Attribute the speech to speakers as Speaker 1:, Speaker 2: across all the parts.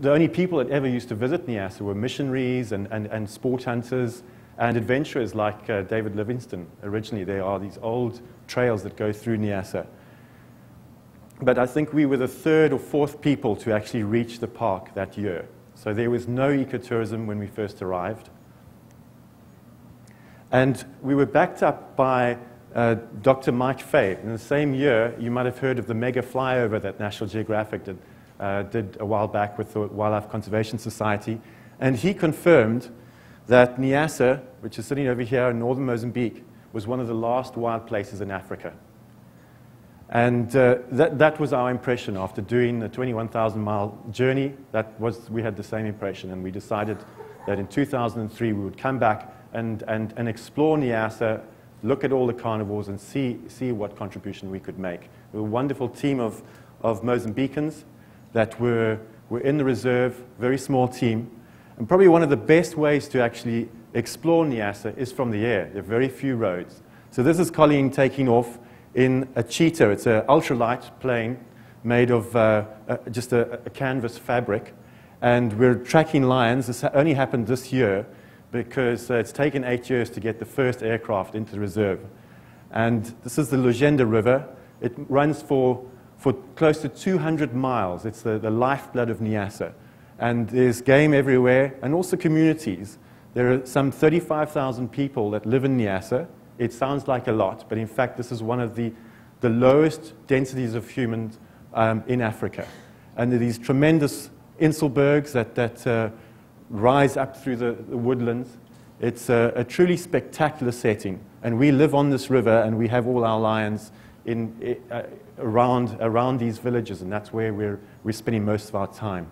Speaker 1: the only people that ever used to visit Niassa were missionaries and sport hunters and adventurers like David Livingstone. Originally, there are these old trails that go through Niassa. But I think we were the third or fourth people to actually reach the park that year. So there was no ecotourism when we first arrived. And we were backed up by Dr. Mike Fay. In the same year, you might have heard of the mega flyover that National Geographic did a while back with the Wildlife Conservation Society. And he confirmed that Niassa, which is sitting over here in northern Mozambique, was one of the last wild places in Africa. And that was our impression after doing the 21,000-mile journey. We had the same impression, and we decided that in 2003 we would come back and explore Niassa, look at all the carnivores, and see what contribution we could make. We were a wonderful team of Mozambicans that were in the reserve, very small team. And probably one of the best ways to actually explore Niassa is from the air. There are very few roads. So this is Colleen taking off in a cheetah. It's an ultralight plane made of just a canvas fabric. And we're tracking lions. This only happened this year because it's taken 8 years to get the first aircraft into the reserve. And this is the Lugenda River. It runs for close to 200 miles. It's the lifeblood of Niassa. And there's game everywhere, and also communities. There are some 35,000 people that live in Niassa. It sounds like a lot, but in fact, this is one of the lowest densities of humans in Africa. And there are these tremendous inselbergs that rise up through the woodlands. It's a truly spectacular setting. And we live on this river, and we have all our lions around these villages, and that's where we're spending most of our time.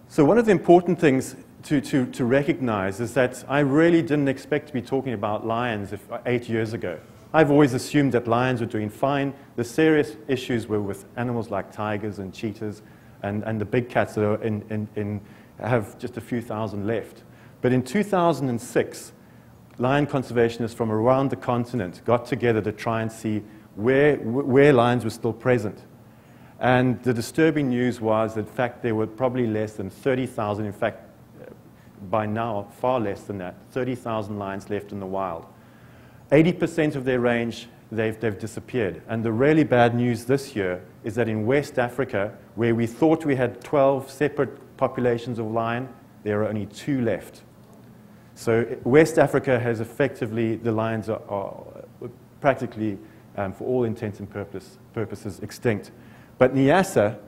Speaker 1: So one of the important things to recognize is that I really didn't expect to be talking about lions 8 years ago. I've always assumed that lions were doing fine. The serious issues were with animals like tigers and cheetahs and the big cats that are have just a few thousand left. But in 2006, lion conservationists from around the continent got together to try and see where lions were still present. And the disturbing news was that, in fact, there were probably less than 30,000, in fact, by now, far less than that, 30,000 lions left in the wild. 80% of their range, they've disappeared. And the really bad news this year is that in West Africa, where we thought we had 12 separate populations of lion, there are only 2 left. So West Africa has effectively, the lions are practically, for all intents and purposes, extinct. But Niassa